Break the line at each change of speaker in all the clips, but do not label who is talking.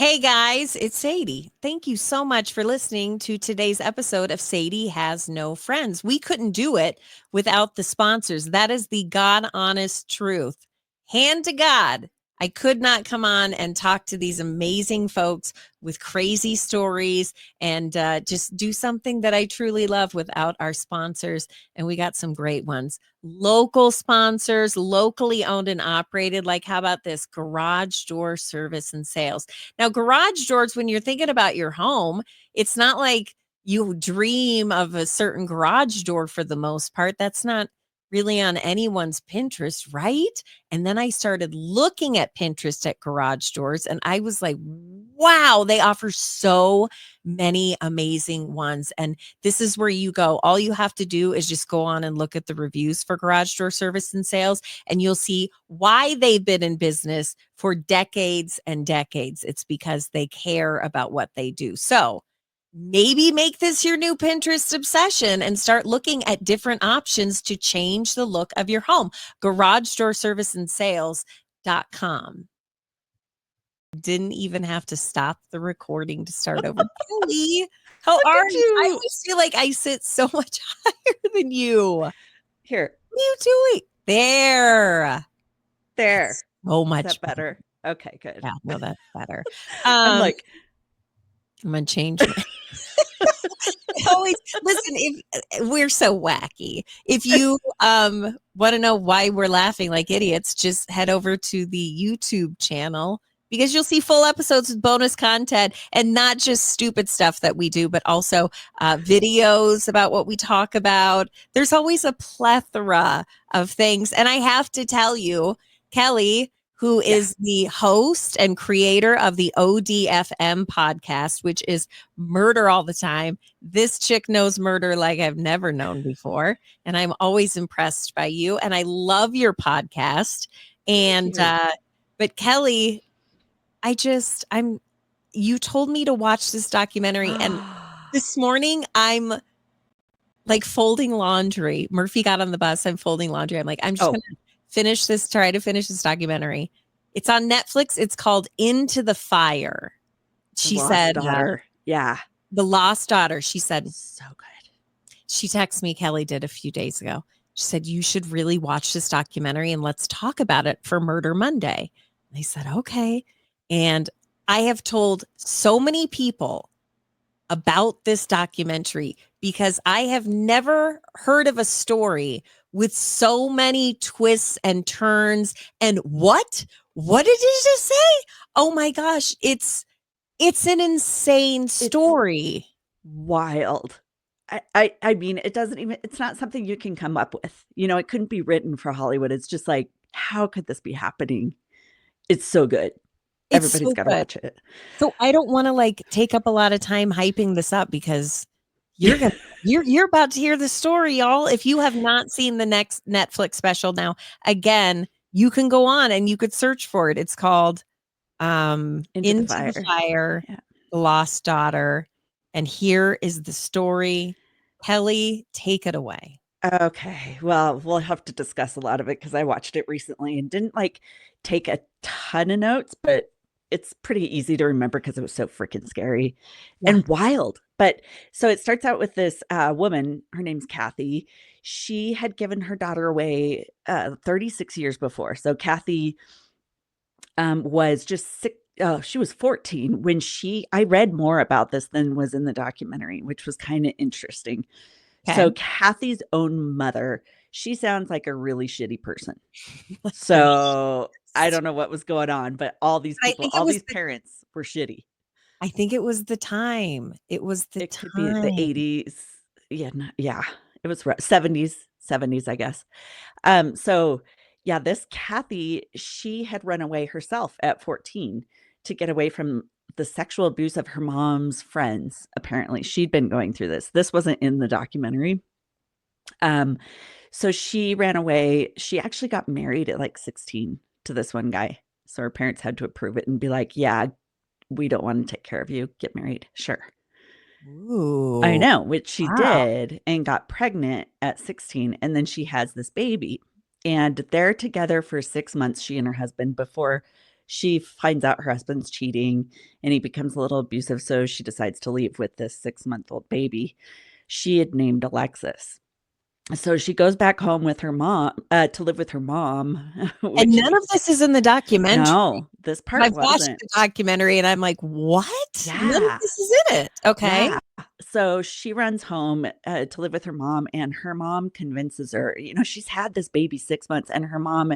Hey guys, it's Sadie. Thank you so much for listening to today's episode of Sadie Has No Friends. We couldn't do it without the sponsors. That is the God honest truth. Hand to God. I could not come on and talk to these amazing folks with crazy stories and just do something that I truly love without our sponsors. And we got some great ones. Local sponsors, locally owned and operated. Like, how about this? Garage door service and sales. Now, garage doors, when you're thinking about your home, it's not like you dream of a certain garage door for the most part. That's not really on anyone's Pinterest, right? And then I started looking at Pinterest at garage doors and I was like, wow, they offer so many amazing ones. And this is where you go. All you have to do is just go on and look at the reviews for garage door service and sales, and you'll see why they've been in business for decades and decades. It's because they care about what they do. So maybe make this your new Pinterest obsession and start looking at different options to change the look of your home. Garage door service and sales.com. Didn't even have to stop the recording to start over. Kelly, how
Look
are
at
you? I
you.
always feel like I sit so much higher than you.
Here,
What are you doing? There.
there.
That's so
Is
much
that better? Okay, good.
Yeah, no, that's better.
I'm like,
I'm gonna change my always listen. If we're so wacky, if you want to know why we're laughing like idiots, just head over to the YouTube channel because you'll see full episodes with bonus content and not just stupid stuff that we do, but also videos about what we talk about. There's always a plethora of things, and I have to tell you, Kelly, who
yeah.
is the host and creator of the ODFM podcast, which is Murder All the Time. This chick knows murder like I've never known before. And I'm always impressed by you. And I love your podcast. And, but Kelly, you told me to watch this documentary. And this morning, I'm like folding laundry. Murphy got on the bus. I'm folding laundry. I'm like, I'm just going to try to finish this documentary. It's on Netflix. It's called Into the Fire. She said,
daughter. Yeah.
The Lost Daughter. She said,
So good.
She texted me, Kelly did a few days ago. She said, you should really watch this documentary and let's talk about it for Murder Monday. And I said, okay. And I have told so many people about this documentary because I have never heard of a story with so many twists and turns. And what did you just say? Oh my gosh, it's an insane story.
It's wild. I mean, it's not something you can come up with. It couldn't be written for Hollywood. It's just like, how could this be happening? It's so good. Everybody's got to watch it.
So I don't want to take up a lot of time hyping this up because you're about to hear the story, y'all. If you have not seen the next Netflix special now, again, you can go on and you could search for it. It's called Into the Fire, yeah. The Lost Daughter. And here is the story. Kelly, take it away.
Okay. Well, we'll have to discuss a lot of it because I watched it recently and didn't take a ton of notes, but it's pretty easy to remember because it was so freaking scary and wild. But so it starts out with this woman. Her name's Kathy. She had given her daughter away 36 years before. So Kathy was just sick. She was 14 when I read more about this than was in the documentary, which was kind of interesting. Okay. So Kathy's own mother, she sounds like a really shitty person. So I don't know what was going on, but all these people, all these parents were shitty.
I think it was the time. It was the time.
Could be the 80s. Yeah. It was 70s, I guess. So yeah, this Kathy, she had run away herself at 14 to get away from the sexual abuse of her mom's friends. Apparently, she'd been going through this. This wasn't in the documentary. So she ran away. She actually got married at 16 to this one guy. So her parents had to approve it and be like, yeah, we don't want to take care of you. Get married. Sure.
Ooh,
I know, which she did, and got pregnant at 16. And then she has this baby. And they're together for 6 months, she and her husband, before she finds out her husband's cheating and he becomes a little abusive. So she decides to leave with this 6-month-old baby she had named Alexis. So she goes back home with her mom to live with her mom,
And
which
none of this is in the documentary.
no, this part
I've watched
wasn't.
the documentary and I'm like, what? None of
Yeah.
this is in it. Okay.
Yeah. So she runs home to live with her mom, and her mom convinces her, she's had this baby 6 months, and her mom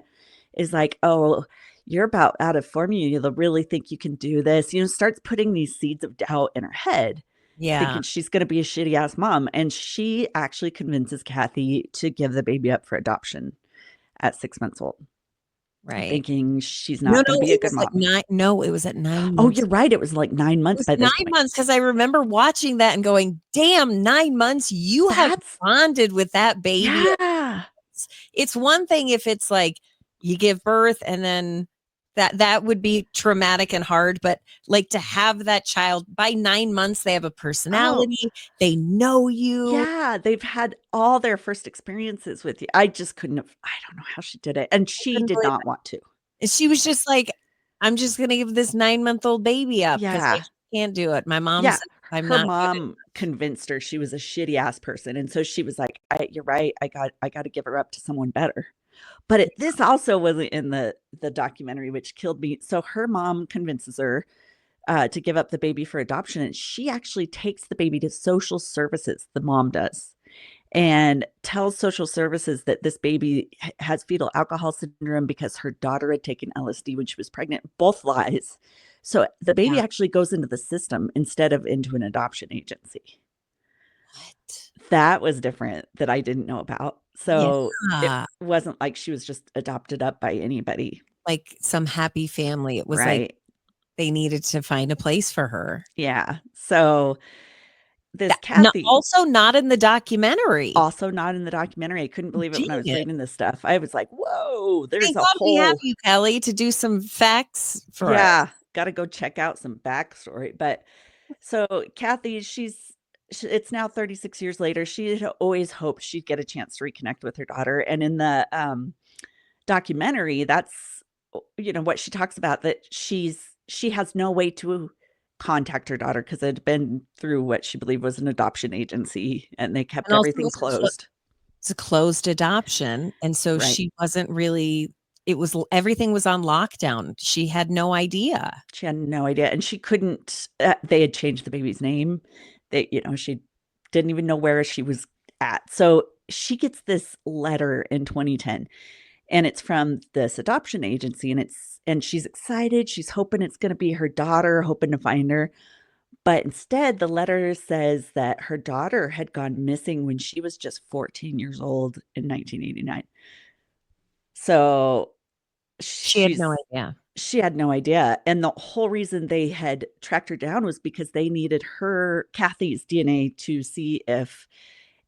is like, oh, you're about out of form. You really think you can do this? Starts putting these seeds of doubt in her head,
Yeah.
thinking she's going to be a shitty ass mom. And she actually convinces Kathy to give the baby up for adoption at 6 months old,
Right.
thinking she's
No,
not going to be a
it
good
was at
mom.
9. No, it was at 9
Oh,
months.
you're right. It was like 9 months
It
by
was
this
9
point.
months because I remember watching that and going, damn, 9 months. You have
That's
bonded with that baby.
yeah.
It's one thing if it's like you give birth and then that would be traumatic and hard, but like to have that child by 9 months, they have a
Oh,
personality, they know you.
yeah. They've had all their first experiences with you. I just couldn't have. I don't know how she did it, and
I
she
couldn't
did
believe
not
it.
want to.
And she was just like, I'm just gonna give this 9-month-old baby up because I
Yeah.
just can't do it. My mom
Yeah.
said I'm
Her
not good at
mom convinced her she was a shitty ass person, and so she was like, "You're right. I got to give her up to someone better." But this also wasn't in the documentary, which killed me. So her mom convinces her to give up the baby for adoption, and she actually takes the baby to social services. The mom does, and tells social services that this baby has fetal alcohol syndrome because her daughter had taken LSD when she was pregnant. Both lies. So the baby
Yeah.
actually goes into the system instead of into an adoption agency.
What?
That was different that I didn't know about. So it
Yeah.
wasn't like she was just adopted up by anybody.
Like some happy family. It was like
Right.
they needed to find a place for her.
Yeah. So this
That no,
Kathy,
also not in the documentary.
also not in the documentary. I couldn't believe it when I
Dang
was
it.
reading this stuff. I was like, whoa, there's
Thank
a
God we have
whole,
you, Kelly, to do some facts for us.
yeah, got to go check out some backstory. But so Kathy, it's now 36 years later. She had always hoped she'd get a chance to reconnect with her daughter. And in the documentary, that's what she talks about, that she has no way to contact her daughter because it had been through what she believed was an adoption agency, and they kept
And also
everything closed.
it's a closed adoption, and so
Right.
she wasn't really everything was on lockdown. She had no idea.
She had no idea, and she couldn't. They had changed the baby's name. She didn't even know where she was at. So she gets this letter in 2010, and it's from this adoption agency, and she's excited. She's hoping it's going to be her daughter, hoping to find her. But instead, the letter says that her daughter had gone missing when she was just 14 years old in 1989. So
She had no idea.
she had no idea. And the whole reason they had tracked her down was because they needed Kathy's DNA to see if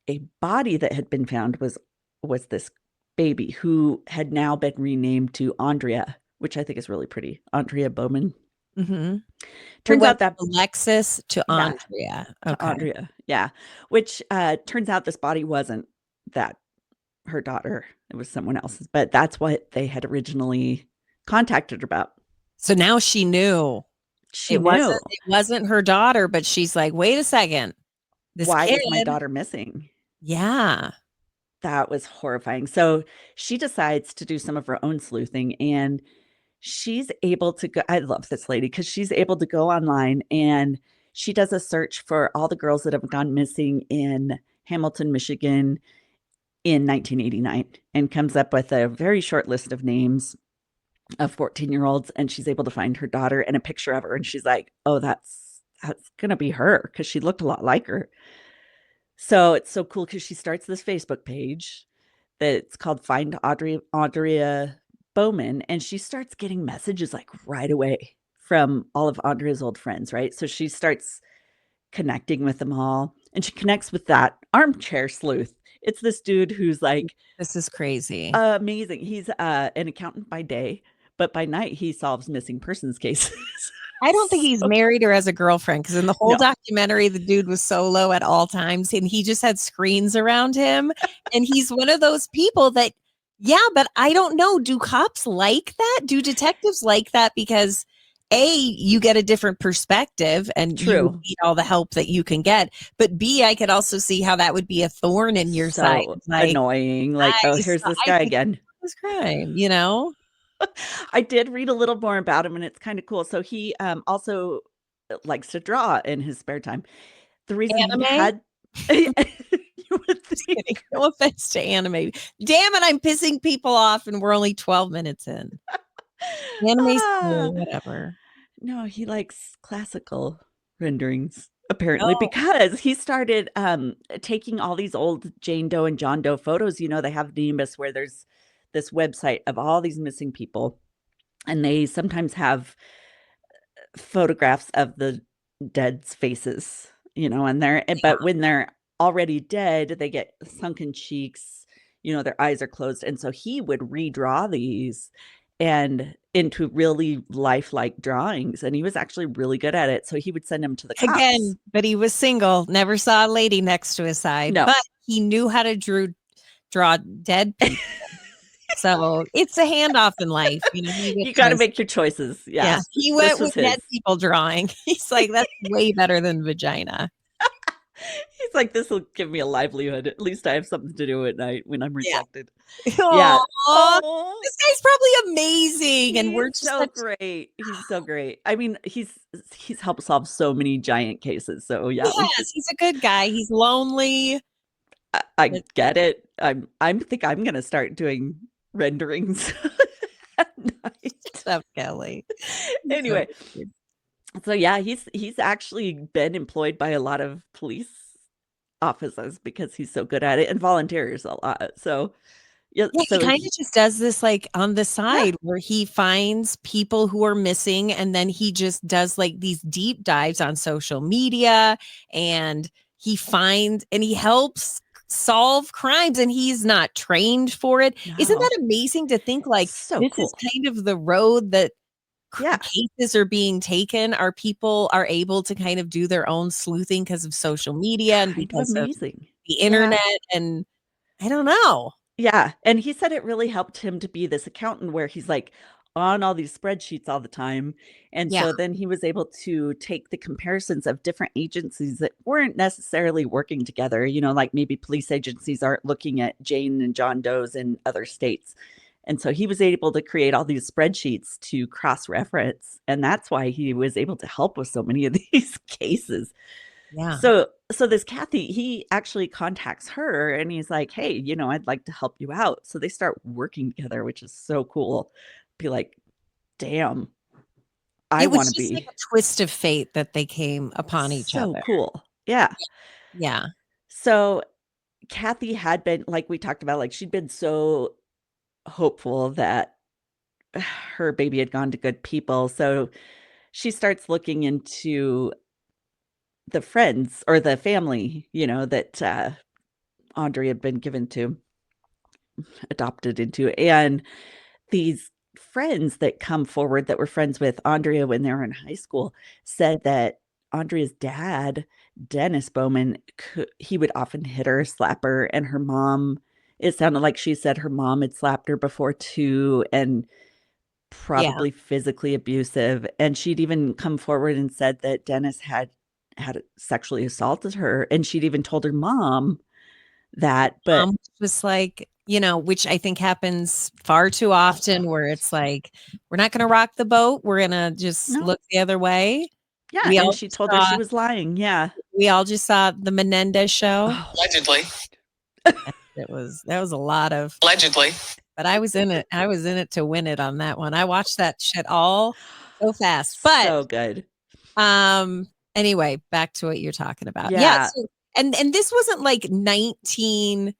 a body that had been found was this baby, who had now been renamed to Andrea, which I think is really pretty. Andrea Bowman.
Mhm. It
Turns
went
out that
from Alexis to
yeah,
Andrea.
to
Okay.
Andrea. Yeah. Which turns out this body wasn't that her daughter. It was someone else's, but that's what they had originally contacted her about.
So now she knew
She knew.
it wasn't her daughter, but she's like, "Wait a second. This
Why
kid."
was my daughter missing?
Yeah.
That was horrifying. So she decides to do some of her own sleuthing, and she's able to go. I love this lady because she's able to go online, and she does a search for all the girls that have gone missing in Hamilton, Michigan in 1989, and comes up with a very short list of names of 14-year-olds, and she's able to find her daughter and a picture of her, and she's like, "Oh, that's going to be her," because she looked a lot like her. So it's so cool because she starts this Facebook page that's called Find Andrea Bowman, and she starts getting messages like right away from all of Andrea's old friends, right? So she starts connecting with them all, and she connects with that armchair sleuth. It's this dude who's like
This is crazy.
amazing. He's an accountant by day, but by night he solves missing persons cases.
I don't think he's
So,
married or has a girlfriend because in the whole
no,
documentary, the dude was solo at all times and he just had screens around him. And he's one of those people that Yeah, but I don't know. Do cops like that? Do detectives like that? Because A, you get a different perspective and you
True.
need all the help that you can get. But B, I could also see how that would be a thorn in your side.
So
It's like,
annoying. Like, oh, here's this
I
guy
think
again.
this crime, you know?
I did read a little more about him and it's kind of cool. So he also likes to draw in his spare time. The reason he
Anime?
had you would
Just kidding.
think.
No offense to anime. Damn it, I'm pissing people off and we're only 12 minutes in. Anime's
Ah,
cool, whatever.
no, he likes classical renderings apparently
Oh,
because he started taking all these old Jane Doe and John Doe photos. You know, they have Nimbus where there's this website of all these missing people and they sometimes have photographs of the dead's faces, you know, and but when they're already dead, they get sunken cheeks, you know, their eyes are closed. And so he would redraw these and into really lifelike drawings. And he was actually really good at it. So he would send them to the cops.
again, but he was single, never saw a lady next to his side,
No.
but he knew how to draw dead people. So it's a handoff in life. You know, he
You got to
witnessed,
make your choices.
yeah,
Yeah.
he
This
went with
was his.
dead people drawing. He's like, that's way better than vagina.
He's like, this will give me a livelihood. At least I have something to do at night when I'm
Yeah.
rejected. Yeah.
Aw,
Oh,
this guy's probably amazing. And
he's
we're just
so
such,
great. He's so great. I mean, he's helped solve so many giant cases. So yeah, we should.
yes, he's a good guy. He's lonely.
I
But
get it. I'm think I'm gonna start doing renderings at night.
stuff, Kelly. He's so
Anyway,
weird.
so yeah, he's actually been employed by a lot of police offices because he's so good at it and volunteers a lot. So yeah,
Yeah, he
so
kind of just does this like on the
yeah,
side where he finds people who are missing and then he just does like these deep dives on social media and he helps solve crimes and he's not trained for it. Isn't
no,
that amazing to think like
so
this is
cool.
kind of the road that
Yeah,
cases are being taken, are people are able to kind of do their own sleuthing because of social media and
kind of
because of
amazing.
the
Yeah.
internet and I don't know.
Yeah, and he said it really helped him to be this accountant where he's, like, on all these spreadsheets all the time, and
Yeah.
so then he was able to take the comparisons of different agencies that weren't necessarily working together, you know, like, maybe police agencies aren't looking at Jane and John Does in other states, and so he was able to create all these spreadsheets to cross-reference, and that's why he was able to help with so many of these cases.
Yeah.
So this Kathy, he actually contacts her and he's like, "Hey, you know, I'd like to help you out." So they start working together, which is so cool. Be like, "Damn, I
It was
want to
just like
be
a twist of fate that they came upon each
so
other.
cool." Yeah.
Yeah.
So Kathy had been like we talked about, like she'd been so hopeful that her baby had gone to good people. So she starts looking into the friends or the family, you know, that Audrey had been given to, adopted into. And these friends that come forward that were friends with Andrea when they were in high school said that Andrea's dad, Dennis Bowman, he would often hit her, slap her, and her mom, it sounded like she said her mom had slapped her before too, and
Yeah.
probably physically abusive. And she'd even come forward and said that Dennis had sexually assaulted her, and she'd even told her mom that, but
Just like, you know, which I think happens far too often where it's like, we're not going to rock the boat. We're going to just
no,
look the other way.
yeah,
We
and
all
she
just
told her she
saw,
was lying. Yeah.
we all just saw the Menendez show.
Oh,
Allegedly.
That was a lot of,
Allegedly.
but I was in it. I was in it to win it on that one. I watched that shit all so fast. But
so good.
anyway, back to what you're talking about. Yeah,
Yeah.
so, and this wasn't like 1970s,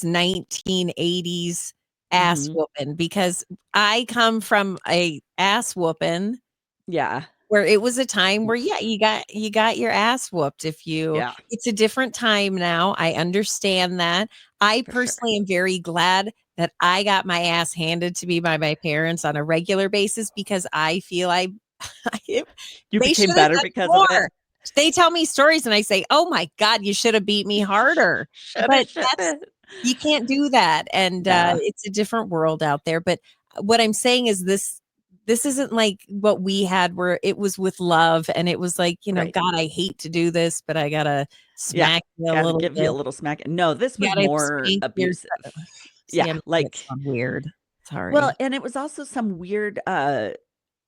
1980s ass
Mhm.
whooping because I come from a ass whooping
Yeah.
where it was a time where yeah, you got your ass whooped if you
Yeah,
it's a different time now. I understand that. I
for sure.
personally am very glad that I got my ass handed to me by my parents on a regular basis because I feel
You
they should
became
have
better
done
because of it?
more. They tell me stories and I say, "Oh my god, you should have beat me harder."
Shoulda,
But
shoulda.
You can't do that, and
No,
it's a different world out there. But what I'm saying is this isn't like what we had where it was with love and it was like,
right.
God, I hate to do this, but I gotta
Yeah,
smack you a
gotta
little
give you a
bit.
little smack. No, this was
Gotta
more
spank your
abusive.
see,
Yeah,
I'm making it
like,
sound weird.
well,
Sorry.
and it was also some weird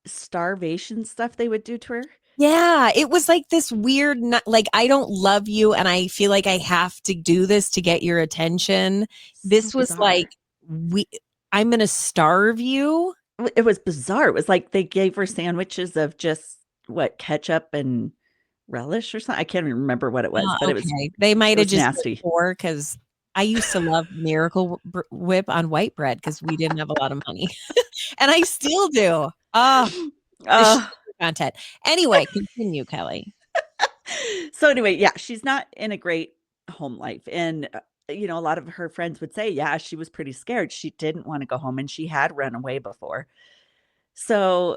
starvation stuff they would do to her.
Yeah, it was like this weird, like, I don't love you and I feel like I have to do this to get your attention.
So
This was
bizarre.
like, we, I'm gonna starve you.
It was bizarre. It was like they gave her sandwiches of just what, ketchup and relish or something. I can't even remember what it was,
Oh,
but
okay. They might
it
have
was
just put
nasty.
4 because I used to love Miracle Whip on white bread because we didn't have a lot of money, and I still do. Oh, the
Uh,
sugar content. Anyway, continue, Kelly.
so anyway, yeah, she's not in a great home life. And a lot of her friends would say, yeah, she was pretty scared. She didn't want to go home and she had run away before. So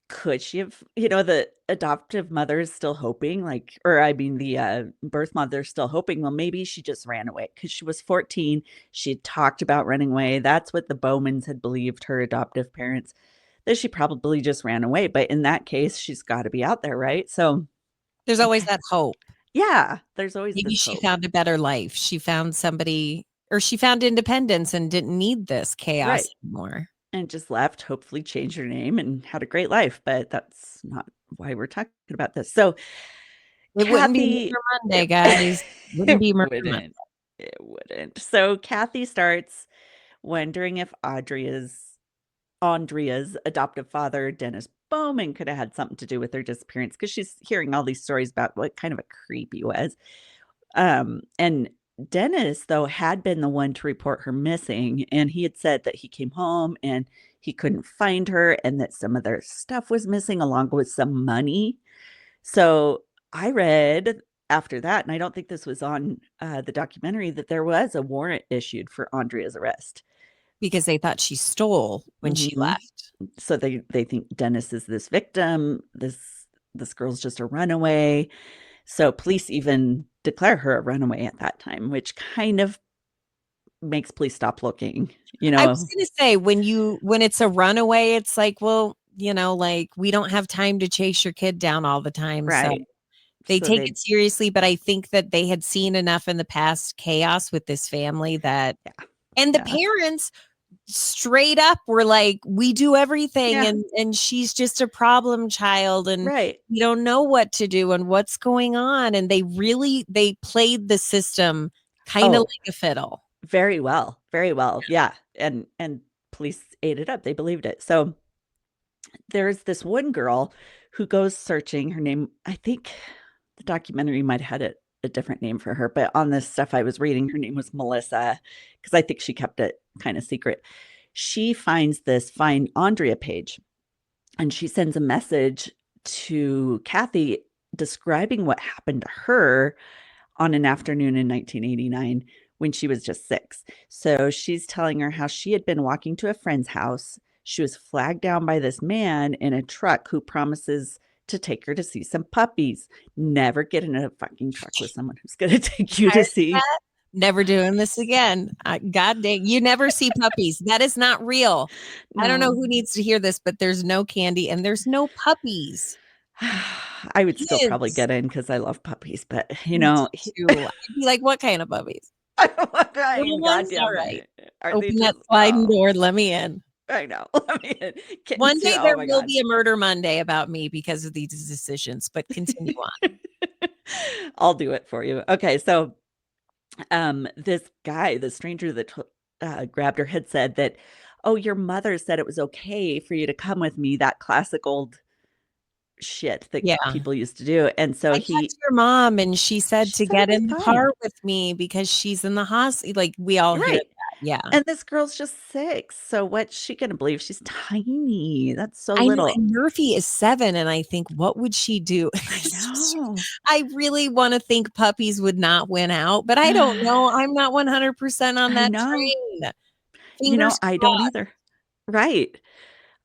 could she have, the adoptive mother is still hoping, like, or I mean, the birth mother is still hoping, well, maybe she just ran away because she was 14. She had talked about running away. That's what the Bowmans had believed, her adoptive parents, that she probably just ran away. But in that case, she's got to be out there, right? So,
There's always
okay.
that hope.
Yeah, there's always
Maybe
this
she
hope.
found a better life. She found somebody, or she found independence and didn't need this chaos
Right.
anymore.
And just left, hopefully changed her name and had a great life. But that's not why we're talking about this. So,
It wouldn't be
Kathy,
Murder Monday,
it,
guys. Wouldn't
it
be Murder Monday.
wouldn't. It wouldn't. So Kathy starts wondering if Andrea's adoptive father, Dennis Bowman, could have had something to do with her disappearance because she's hearing all these stories about what kind of a creep he was. And Dennis, though, had been the one to report her missing, and he had said that he came home and he couldn't find her and that some of their stuff was missing along with some money. So I read after that, and I don't think this was on the documentary, that there was a warrant issued for Andrea's arrest.
Because they thought she stole when she
Hmm.
left.
So they think Dennis is this victim. This girl's just a runaway. So police even declare her a runaway at that time, which kind of makes police stop looking. You
I was
know,
gonna say when it's a runaway, it's like, well, like we don't have time to chase your kid down all the time. So
right?
they
So
take
they,
it seriously, but I think that they had seen enough in the past chaos with this family that
yeah,
and the
yeah,
parents straight up were like, we do everything
yeah,
and she's just a problem child and
right.
we don't know what to do and what's going on. And they played the system kind of
Oh,
like a fiddle.
very well, very well. Yeah, and police ate it up. They believed it. So there's this one girl who goes searching. Her name, I think the documentary might have had a different name for her, but on this stuff I was reading, her name was Melissa because I think she kept it kind of secret. She finds this Find Andrea page and she sends a message to Kathy describing what happened to her on an afternoon in 1989 when she was just 6. So she's telling her how she had been walking to a friend's house. She was flagged down by this man in a truck who promises to take her to see some puppies. Never get in a fucking truck with someone who's going to take you to
Tired of
see.
that? Never doing this again. God dang, you never see puppies. That is not real. I don't know
No.
who needs to hear this, but there's no candy and there's no puppies.
I would still probably
Kids.
get in because I love puppies, but
Me too. I'd be like, what kind of puppies?
I
Little
mean,
ones? All
goddamn
right.
it. Are they
Open that
just,
sliding
oh,
door. Let me in.
I know. I mean,
One
kittens too.
day
Oh
there
my
will
God.
be a murder Monday about me because of these decisions, but continue on.
I'll do it for you. Okay, so this guy, the stranger that grabbed her had said that, oh, your mother said it was okay for you to come with me, that classic old shit that
Yeah.
people used to do. And so
I talked to your mom and she said
she
to
said it
get
was
in the
fine.
car with me because she's in the hospital. Like we all hear
Right.
that. Yeah.
And this girl's just 6. So what's she going to believe? She's tiny. That's so
I know.
little.
And Murphy is 7. And I think, what would she do?
I know.
I really want to think puppies would not win out, but I don't know. I'm not 100% on
I
that
know.
train. Fingers
I don't
crossed.
either. Right.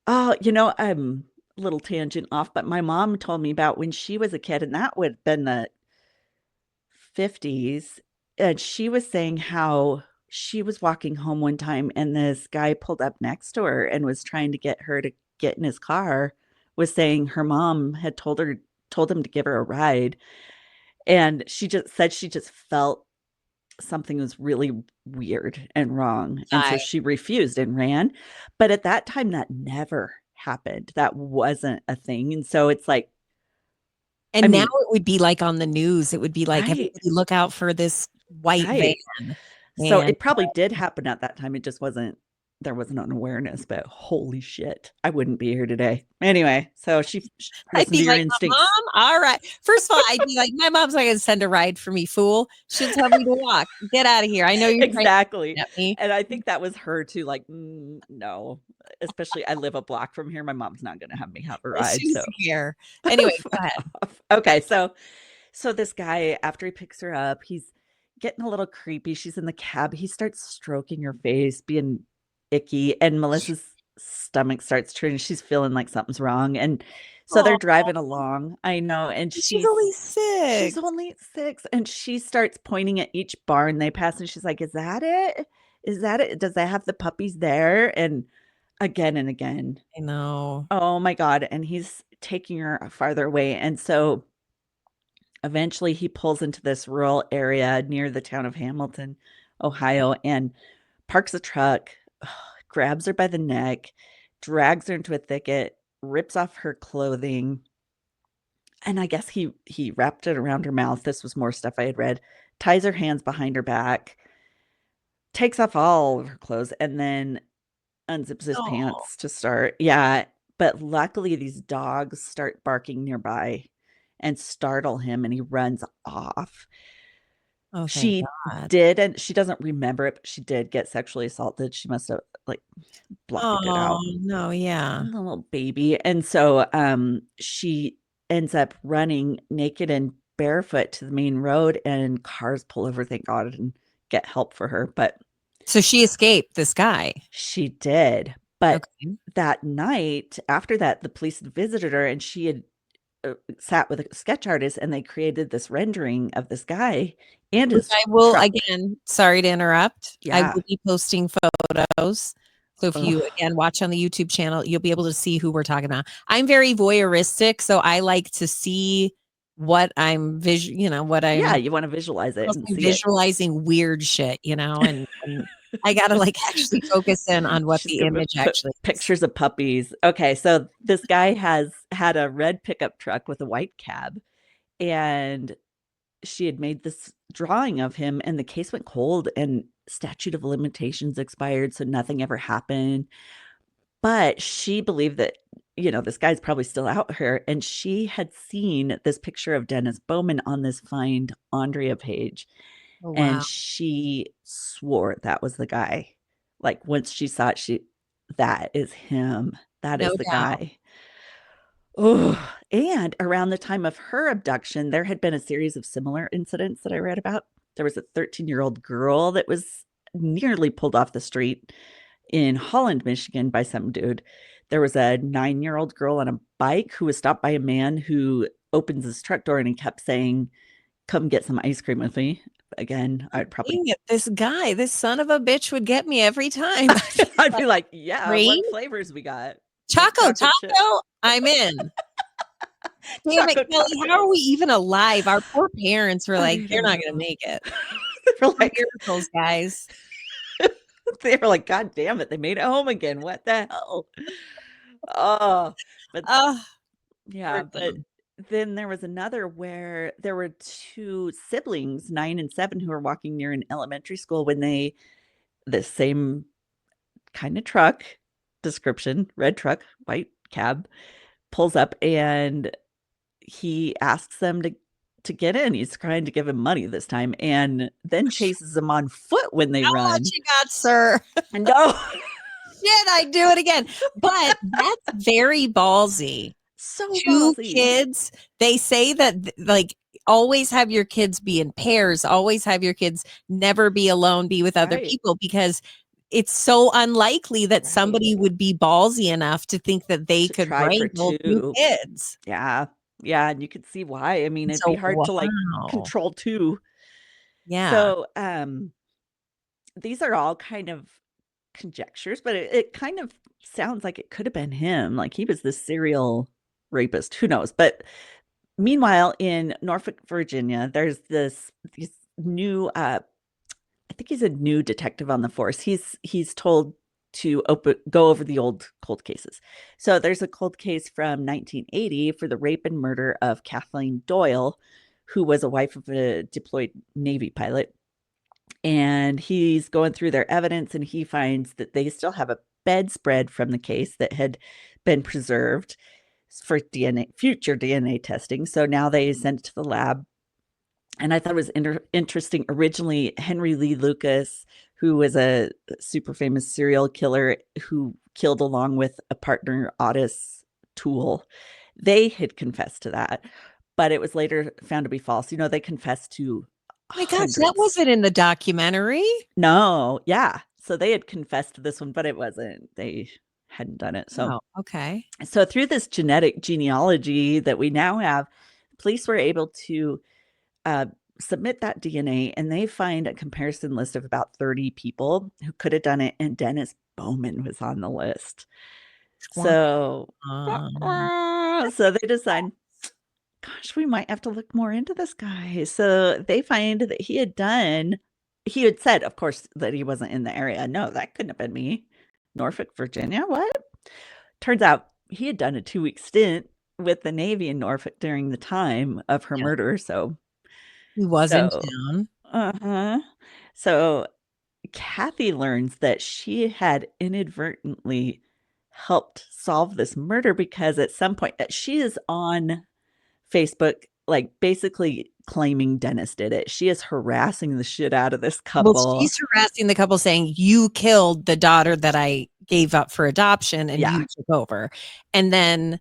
Oh, I'm a little tangent off, but my mom told me about when she was a kid, and that would have been the 50s. and she was saying how she was walking home one time and this guy pulled up next to her and was trying to get her to get in his car, was saying her mom had told him to give her a ride. And she just said she just felt something was really weird and wrong. And so
Die.
she refused and ran. But at that time, that never happened. That wasn't a thing. And so it's like, I
And now
mean,
it would be like on the news. It would be like,
right,
everybody look out for this white van.
right. So
And
it probably did happen at that time. It just wasn't, there wasn't an awareness, but holy shit, I wouldn't be here today. Anyway, so she
I'd
listened to
be
your
like, Mom,
instincts.
all right. First of all, I'd be like, my mom's not going to send a ride for me, fool. She'll tell me to walk. Get out of here. I know you're trying
Exactly.
to at me.
And I think that was her too, like, no, especially I live a block from here. My mom's not going to have me have a ride.
She
So
doesn't care. Anyway, go
fuck
ahead.
off. Okay. So this guy, after he picks her up, he's getting a little creepy. She's in the cab. He starts stroking her face, being icky. And Melissa's stomach starts turning. She's feeling like something's wrong. And so they're
Oh,
driving along. I know. And
she's only
she's
6.
only 6 and she starts pointing at each barn they pass and she's like, "Is that it? Is that it? Does that have the puppies there?" And again.
I know.
Oh my God. And he's taking her farther away. And so eventually he pulls into this rural area near the town of Hamilton, Ohio, and parks a truck, grabs her by the neck, drags her into a thicket, rips off her clothing, and I guess he wrapped it around her mouth. This was more stuff I had read. Ties her hands behind her back, takes off all of her clothes, and then unzips his
Oh,
pants to start. Yeah, but luckily these dogs start barking nearby and startle him, and he runs off.
oh, thank
She
God.
did, and she doesn't remember it, but she did get sexually assaulted. She must have like blocked it
Oh,
out.
no, yeah.
The little baby. And so she ends up running naked and barefoot to the main road and cars pull over, thank God, and get help for her. But
So she escaped this guy.
she did. But
Okay.
that night after that, the police had visited her and she had sat with a sketch artist and they created this rendering of this guy and
Which
his
I will,
truck.
again, sorry to interrupt. I
Yeah.
will be posting photos. So if you
Ugh.
again watch on the YouTube channel, you'll be able to see who we're talking about. I'm very voyeuristic, so I like to see what I'm what
Yeah,
I'm
you want to visualize it and
mostly
see it.
visualizing weird shit, and I gotta like actually focus in on what
She's
the
gonna
image
put
actually is.
pictures of puppies. Okay, so this guy has had a red pickup truck with a white cab, and she had made this drawing of him, and the case went cold, and statute of limitations expired, so nothing ever happened. But she believed that, this guy's probably still out here, and she had seen this picture of Dennis Bowman on this Find Andrea page,
Oh
and
wow.
she swore that was the guy. Like once she saw it, that is him. That
No
is the
doubt.
guy. Oh, and around the time of her abduction, there had been a series of similar incidents that I read about. There was a 13-year-old girl that was nearly pulled off the street in Holland, Michigan by some dude. There was a 9-year-old girl on a bike who was stopped by a man who opens his truck door and he kept saying, "Come get some ice cream with me." Again, I'd probably
Dang it, this guy, this son of a bitch would get me every time.
I'd be like, "Yeah,
Green
what flavors we got? Mint
Choco
chocolate chip,
taco, I'm in. Damn it,
choco
Kelly. How are
taco."
we even alive? Our poor parents were like,
I
"You're
don't
not gonna
know.
make it."
They're like
Miracles, guys.
they were like, "God damn it, they made it home again. What the hell?" Oh, but
Oh,
yeah,
poor
but
them.
then there was another where there were 2 siblings, 9 and 7, who were walking near an elementary school when the same kind of truck description, red truck, white cab, pulls up and he asks them to get in. He's trying to give him money this time and then chases them on foot when they
How much
run.
you got, sir?
And no,
Shit, I do it again. But that's very ballsy.
so
2
ballsy.
kids, they say that like always have your kids be in pairs, always have your kids never be alone, be with other
Right.
people because it's so unlikely that
Right.
somebody would be ballsy enough to think that they
To
could
try for
wrangle 2
2.
kids.
Yeah. Yeah, and you could see why. I mean,
And
it'd be
so,
hard to, like,
wow.
control 2.
Yeah.
So, these are all kind of conjectures, but it kind of sounds like it could have been him. Like he was this serial rapist. Who knows? But meanwhile, in Norfolk, Virginia, there's this new I think he's a new detective on the force. He's told to go over the old cold cases. So there's a cold case from 1980 for the rape and murder of Kathleen Doyle, who was a wife of a deployed Navy pilot. And he's going through their evidence and he finds that they still have a bedspread from the case that had been preserved for future DNA testing. So now they send it to the lab. And I thought it was interesting. Originally, Henry Lee Lucas, who was a super famous serial killer who killed along with a partner, Otis Toole, they had confessed to that, but it was later found to be false. They confessed to
Oh my gosh, that
hundreds.
wasn't in the documentary.
No, yeah. So they had confessed to this one, but it wasn't. They hadn't done it. So
Oh, okay.
so through this genetic genealogy that we now have, police were able to uh, submit that DNA, and they find a comparison list of about 30 people who could have done it, and Dennis Bowman was on the list. So,
Um,
so they decide, gosh, we might have to look more into this guy. So they find that he had said, of course, that he wasn't in the area. No, that couldn't have been me. Norfolk, Virginia, what? Turns out he had done a 2-week stint with the Navy in Norfolk during the time of her
yeah,
murder. So,
he was in
so,
town.
uh-huh. So Kathy learns that she had inadvertently helped solve this murder because at some point she is on Facebook, like basically claiming Dennis did it. She is harassing the shit out of this
Well,
couple.
she's harassing the couple saying, "You killed the daughter that I gave up for adoption and
Yeah.
you took over." And then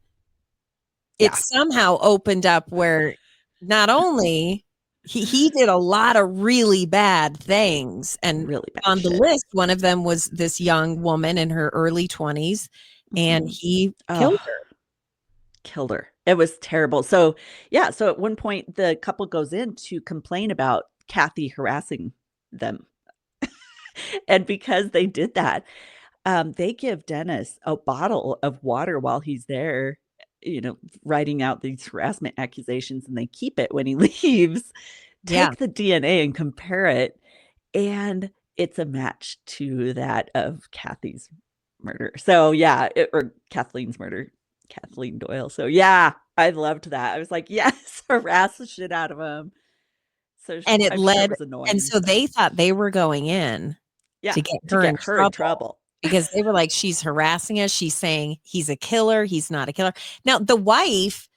it
Yeah.
somehow opened up where not only he did a lot of really bad things, and
Really bad
on the
shit.
list one of them was this young woman in her early 20s, and
Mm-hmm.
he killed
Oh,
her.
killed her. It was terrible. So, yeah. So at one point, the couple goes in to complain about Kathy harassing them. And because they did that, they give Dennis a bottle of water while he's there, writing out these harassment accusations, and they keep it when he leaves,
Yeah,
take the DNA and compare it, and it's a match to that of Kathy's murder. So yeah, or Kathleen's murder, Kathleen Doyle. So yeah, I loved that. I was like, yes, harass the shit out of him. So
and it
I'm sure it
led,
was
and
annoying.
so
So
they thought they were going in
yeah,
to get
to
her in
get her in
trouble
trouble.
because they were like, she's harassing us. She's saying he's a killer. He's not a killer. Now, the wife,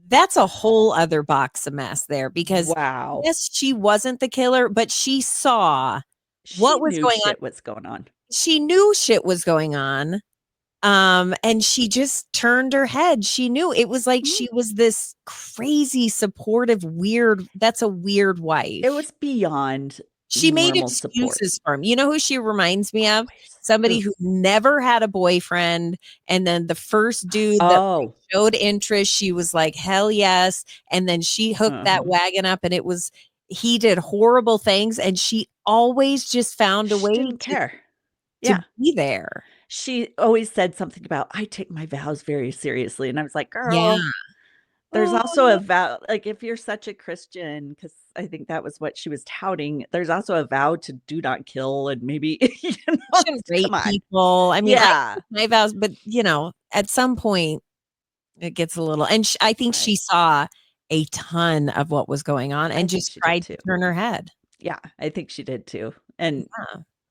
that's a whole other box of mess there because,
Wow.
yes, she wasn't the killer, but she saw
She
what was
knew
going on.
shit was going on.
She knew shit was going on. And she just turned her head. She knew it was like
Mhm.
she was this crazy, supportive, weird. That's a weird
It
wife.
was beyond
She made
normal support.
excuses for him. You know who she reminds me of?
Always.
Somebody
Who?
who never had a boyfriend, and then the first dude that
Oh.
showed interest, she was like, "Hell yes." And then she hooked that
Uh-huh.
wagon up, and it was he did horrible things, and she always just found a
She
way
didn't care.
to
Yeah.
be there.
She always said something about, I take my vows very seriously. And I was like,
Yeah.
girl, there's
Oh,
also a vow. Like, if you're such a Christian, because I think that was what she was touting, there's also a vow to do not kill and maybe,
shouldn't
come
rape
on.
people. I mean, I
Yeah.
keep my vows, but at some point it gets a little, and I think she
Right.
saw a ton of what was going on
I
and
think
just
she did
tried
too.
to turn her head.
Yeah. I think she did too. And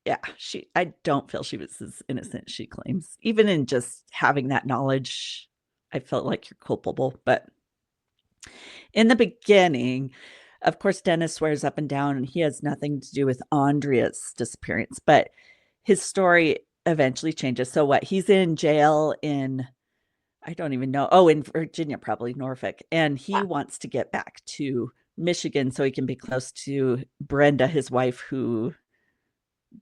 Yeah.
yeah, I don't feel she was as innocent as she claims. Even in just having that knowledge, I felt like you're culpable. But in the beginning, of course, Dennis swears up and down and he has nothing to do with Andrea's disappearance, but his story eventually changes. So what? He's in jail in, I don't even know. Oh, in Virginia, probably Norfolk. And he wants to get back to Michigan so he can be close to Brenda, his wife, who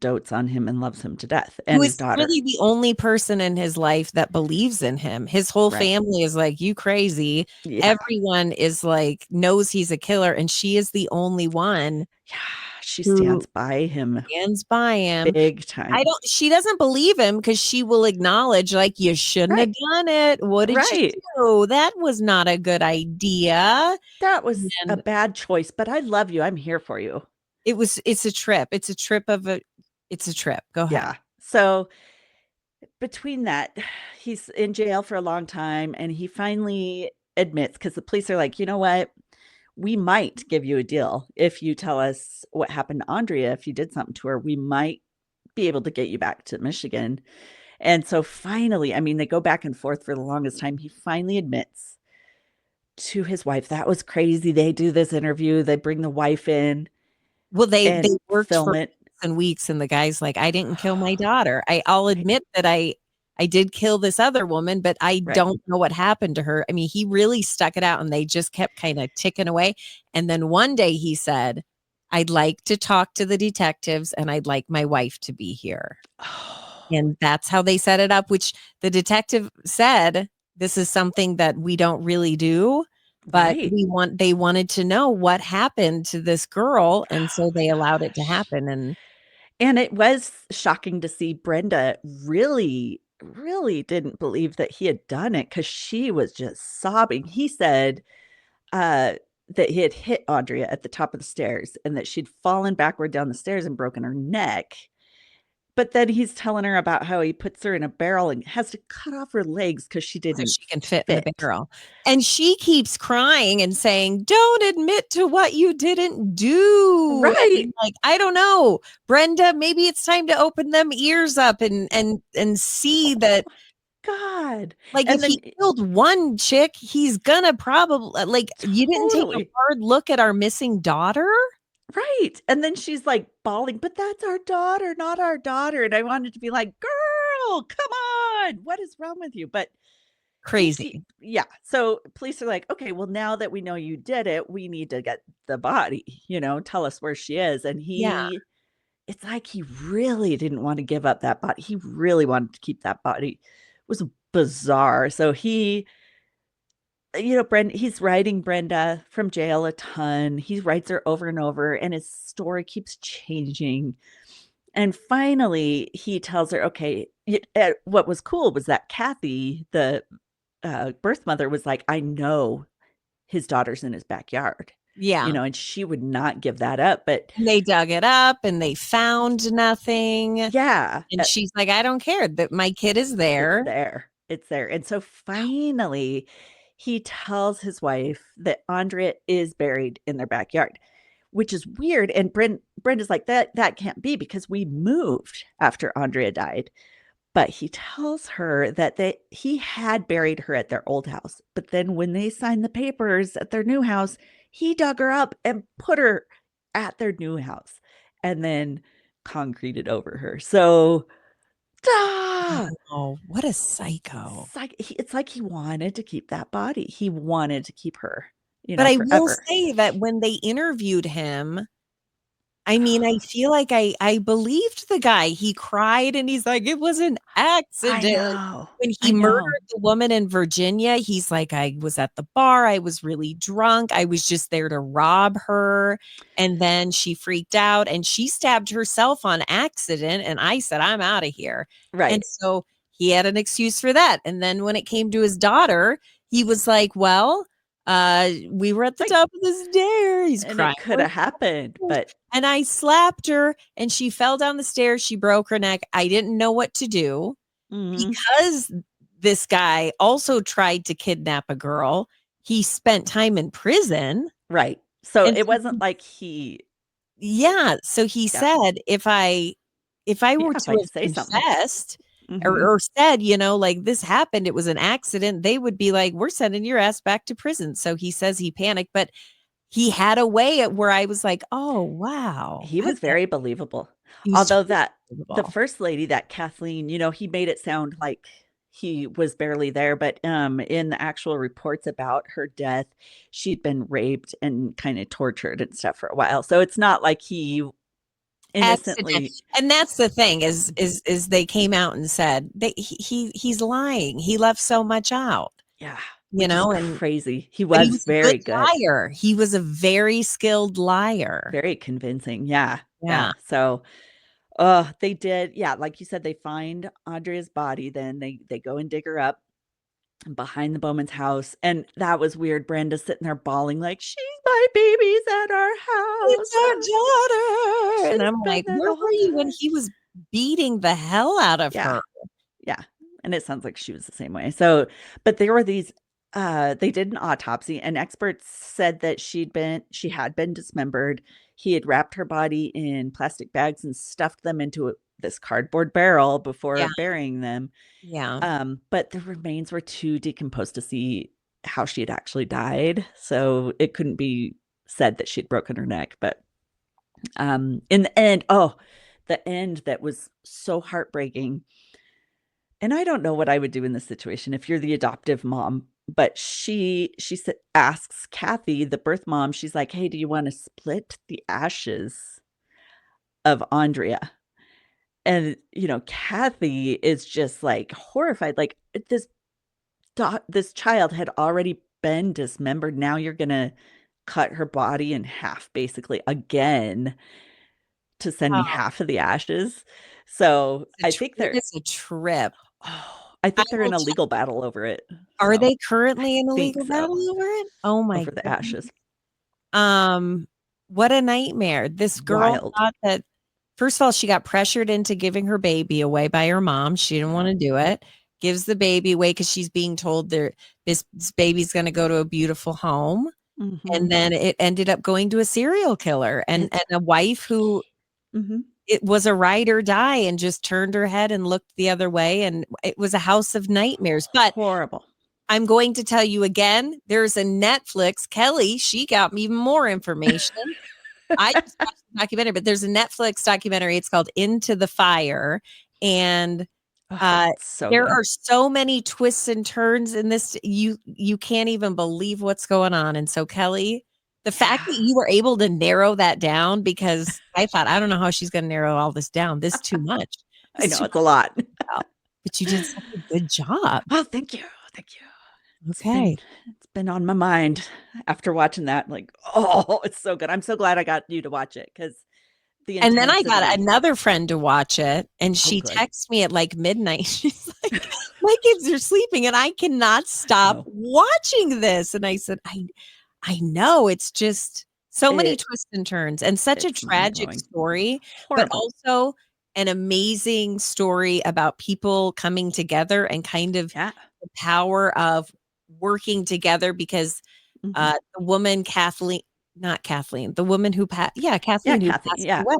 dotes on him and loves him to death,
Who
and his
is
daughter.
really the only person in his life that believes in him. His whole
Right.
family is like, "You crazy."
Yeah.
Everyone is like, knows he's a killer, and she is the only one
Yeah. she
who
stands by him
stands by him.
big time.
She doesn't believe him because she will acknowledge, like, you shouldn't have
Right.
done it. What did you
Right.
do? That was not a good idea.
That was a
And
bad choice, but I love you. I'm here for you.
it's a trip. It's a trip. Go ahead.
Yeah. So between that, he's in jail for a long time and he finally admits because the police are like, you know what? We might give you a deal if you tell us what happened to Andrea. If you did something to her, we might be able to get you back to Michigan. And so finally, I mean, they go back and forth for the longest time. He finally admits to his wife. That was crazy. They do this interview, they bring the wife in
Well, they
and
worked for
film it.
weeks and weeks, and the guy's like, "I didn't kill my daughter. I'll
Right.
admit that I did kill this other woman, but I
Right.
don't know what happened to her." I mean, he really stuck it out, and they just kept kind of ticking away. And then one day he said, "I'd like to talk to the detectives, and I'd like my wife to be here."
Oh,
And that's how they set it up, which the detective said, "This is something that we don't really do, but
right.
they wanted to know what happened to this girl, and
Oh
so
my
they allowed it to
gosh.
happen." And
And it was shocking to see Brenda really, really didn't believe that he had done it because she was just sobbing. He said uh, that he had hit Andrea at the top of the stairs and that she'd fallen backward down the stairs and broken her neck. But then he's telling her about how he puts her in a barrel and has to cut off her legs because she
so
didn't
she can fit in the
fit.
barrel. And she keeps crying and saying, "Don't admit to what you didn't do." And
Right.
I'm like, I don't know, Brenda, maybe it's time to open them ears up and see that,
Oh God.
like, if
And
he
then
killed one chick, he's gonna probably, like, you didn't take a
totally.
hard look at our missing daughter?
Right, and then she's, like, bawling, "But that's our daughter, not our daughter," and I wanted to be like, "Girl, come on, what is wrong with you?" But he
Crazy.
yeah, so police are like, "Okay, well, now that we know you did it, we need to get the body, tell us where she is," and
Yeah.
it's like he really didn't wanna give up that body, he really wanted to keep that body. It was bizarre, so he's writing Brenda from jail a ton. He writes her over and over, and his story keeps changing. And finally, he tells her, okay, what was cool was that Kathy, the birth mother, was like, I know his daughter's in his backyard,
Yeah.
and she would not give that up. But
And they dug it up and they found nothing.
yeah,
And she's like, "I don't care that my kid is
it's
there."
there. It's there. And so finally, he tells his wife that Andrea is buried in their backyard, which is weird. And Brenda's like, that can't be because we moved after Andrea died. But he tells her that he had buried her at their old house. But then when they signed the papers at their new house, he dug her up and put her at their new house and then concreted over her. So, duh!
Oh, what a psycho.
It's like he wanted to keep that body. He wanted to keep her,
But I will
forever.
say that when they interviewed him, I mean, I feel like I believed the guy. He cried and he's like, "It was an
I
accident."
know.
When he
I
murdered
know.
the woman in Virginia, he's like, "I was at the bar. I was really drunk. I was just there to rob her." And then she freaked out and she stabbed herself on accident. And I said, "I'm out of here." And
Right.
so he had an excuse for that. And then when it came to his daughter, he was like, "Well, we were at the
Like,
top of the stairs." He's
and
crying.
it could have happened, but
And I slapped her and she fell down the stairs. She broke her neck. I didn't know what to do
mhm,
because this guy also tried to kidnap a girl. He spent time in prison.
right. So
And
it
so
wasn't like he
yeah, so he
yeah.
said if I
Yeah,
were
if
to
I
have
say something.
confessed
Mhm.
or said, like, this happened, it was an accident, they would be like, "We're sending your ass back to prison." So he says he panicked, but he had a way at where I was like, "Oh, wow."
He was very believable.
He was
Although
totally
that the
believable.
first lady, that Kathleen, he made it sound like he was barely there, but, in the actual reports about her death, she'd been raped and kinda tortured and stuff for a while, so it's not like he
Accident.
innocently
And that's the thing is they came out and said he's lying. He left so much out.
yeah.
you know, and
crazy. He
but he
was
was a good
very good.
liar. He was a very skilled liar.
Very convincing. Yeah.
Yeah.
Yeah. So, they did, yeah, like you said, they find Andrea's body, then they go and dig her up behind the Bowman's house, and that was weird. Brenda's sitting there bawling like, "She's my baby's at our
It's
house.
our daughter. And
She's
I'm
been
like,
there
where
the
were
whole
you when
time."
he was beating the hell out of
Yeah.
her?
Yeah, and it sounds like she was the same way. So, but there were these, they did an autopsy, and experts said that she had been dismembered. He had wrapped her body in plastic bags and stuffed them into this cardboard barrel before
Yeah.
burying them.
Yeah.
But the remains were too decomposed to see how she had actually died, so it couldn't be said that she'd broken her neck. But in the end, the end that was so heartbreaking. And I don't know what I would do in this situation if you're the adoptive mom, but asks Kathy, the birth mom, she's like, "Hey, do you want to split the ashes of Andrea?" And Kathy is just like horrified, like this child had already been dismembered. Now you're gonna cut her body in half, basically again, to send me
Oh,
half of the ashes. So I think
it
they're
is a trip.
I
I
think they're
will
in a
check.
legal battle over it.
Are
So
they currently in a
think
legal
so.
battle over it? Oh my
Over the
goodness.
ashes.
Um, what a nightmare. This girl
Wild.
thought that first of all, she got pressured into giving her baby away by her mom. She didn't want
Yeah.
to do it. Gives the baby away because she's being told this baby's going to go to a beautiful home. And
Mhm.
then it ended up going to a serial killer and
It's
a wife who
Mhm.
it was a ride or die and just turned her head and looked the other way. And it was a house of nightmares. But
Horrible.
I'm going to tell you again, there's a Netflix. Kelly, she got me even more information. I just watched the documentary, but there's a Netflix documentary. It's called Into the Fire. And
Oh,
uh,
it's so
there
good.
are so many twists and turns in this. You can't even believe what's going on. And so, Kelly, the fact
Yeah.
that you were able to narrow that down, because I thought, I don't know how she's going to narrow all this down. This is too much. This
I
is
know
too
it's a
much.
lot.
About. But you did such a good job.
Oh, thank you. Thank you. It's been
Okay.
it's been on my mind after watching that. Like, oh, it's so good. I'm so glad I got you to watch it because the
And then I got
intensity.
another friend to watch it, and
Oh,
she
good.
texts me at like midnight. She's like, "My kids are sleeping, and I cannot stop
No,
watching this." And I said, I know it's just so many
it
twists and turns, and such a
it's mind
tragic
blowing.
story, but
Horrible.
also an amazing story about people coming together and kind of
Yeah.
the power of working together because
Hmm.
the woman Kathleen, not Kathleen, the woman who passed, yeah,
Yeah,
Kathleen who
Kathy.
passed
Yeah.
away.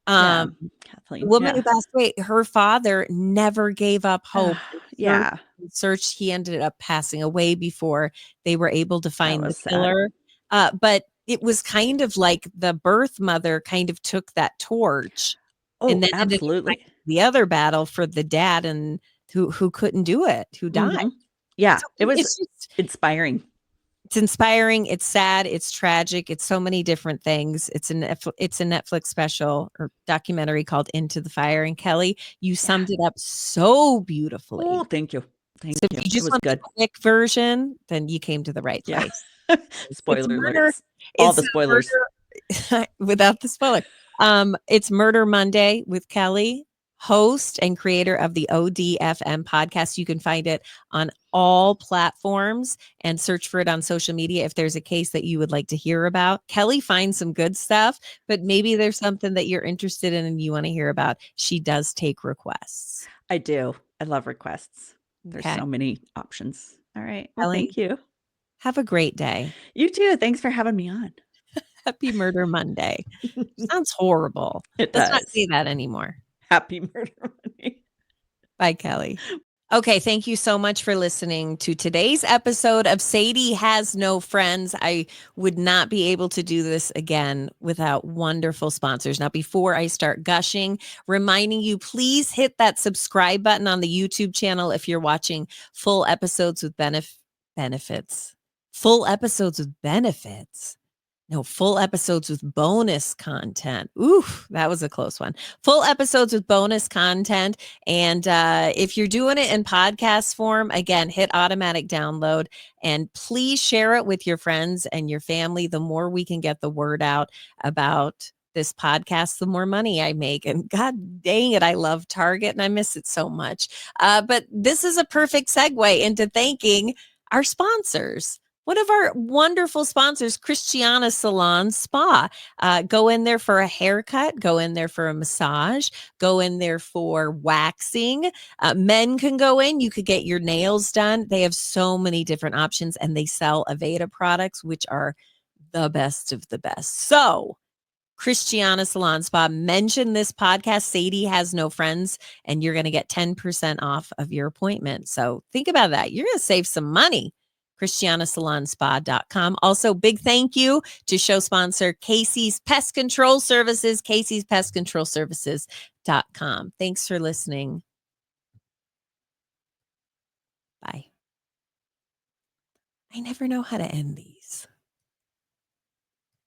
Yeah.
Um, the
Kathleen.
woman who
Yeah.
passed away, her father never gave up hope and searched
Yeah.
and searched. He ended up passing away before they were able to
That
find the
was sad.
killer. But it was kind of like the birth mother kind of took that torch and
Oh,
then ended up
absolutely.
fighting the other battle for the dad and who couldn't do it, who died.
Mhm. Yeah,
So
it was
it's just
inspiring.
it's inspiring, it's sad, it's tragic, it's so many different things. It's a Netflix special or documentary called Into the Fire, and Kelly, you
Yeah.
summed it up so beautifully.
Oh, thank you. Thank
So if
you.
you
It
just
was
want the
good.
quick version, then you came to the right
Yeah.
place. It's
Spoiler
murder
alerts. All
it's
the spoilers.
murder without the spoiler. It's Murder Monday with Kelly, host and creator of the ODFM podcast. You can find it on all platforms and search for it on social media if there's a case that you would like to hear about. Kelly finds some good stuff, but maybe there's something that you're interested in and you want to hear about. She does take requests.
I do. I love requests. There's
Okay.
so many options. All right. Well,
Kelly,
thank you.
have a great day.
You too. Thanks for having me on.
Happy Murder Monday. Sounds horrible.
It
Let's not
does.
say that anymore.
Happy murder money.
Bye, Kelly. Okay, thank you so much for listening to today's episode of Sadie Has No Friends. I would not be able to do this again without wonderful sponsors. Now, before I start gushing, reminding you, please hit that subscribe button on the YouTube channel if you're watching full episodes with benefits. Full episodes with benefits. No, full episodes with bonus content. Ooh, that was a close one. Full episodes with bonus content. And if you're doing it in podcast form, again, hit automatic download and please share it with your friends and your family. The more we can get the word out about this podcast, the more money I make. And God dang it, I love Target and I miss it so much. But this is a perfect segue into thanking our sponsors. One of our wonderful sponsors, Christiana Salon Spa. Go in there for a haircut, go in there for a massage, go in there for waxing. Men can go in, you could get your nails done. They have so many different options and they sell Aveda products, which are the best of the best. So, Christiana Salon Spa, mention this podcast, Sadie Has No Friends, and you're going to get 10% off of your appointment. So think about that. You're going to save some money. ChristianaSalonSpa.com. Also, big thank you to show sponsor Casey's Pest Control Services, Casey's Pest Control Services.com. Thanks for listening. Bye. I never know how to end these.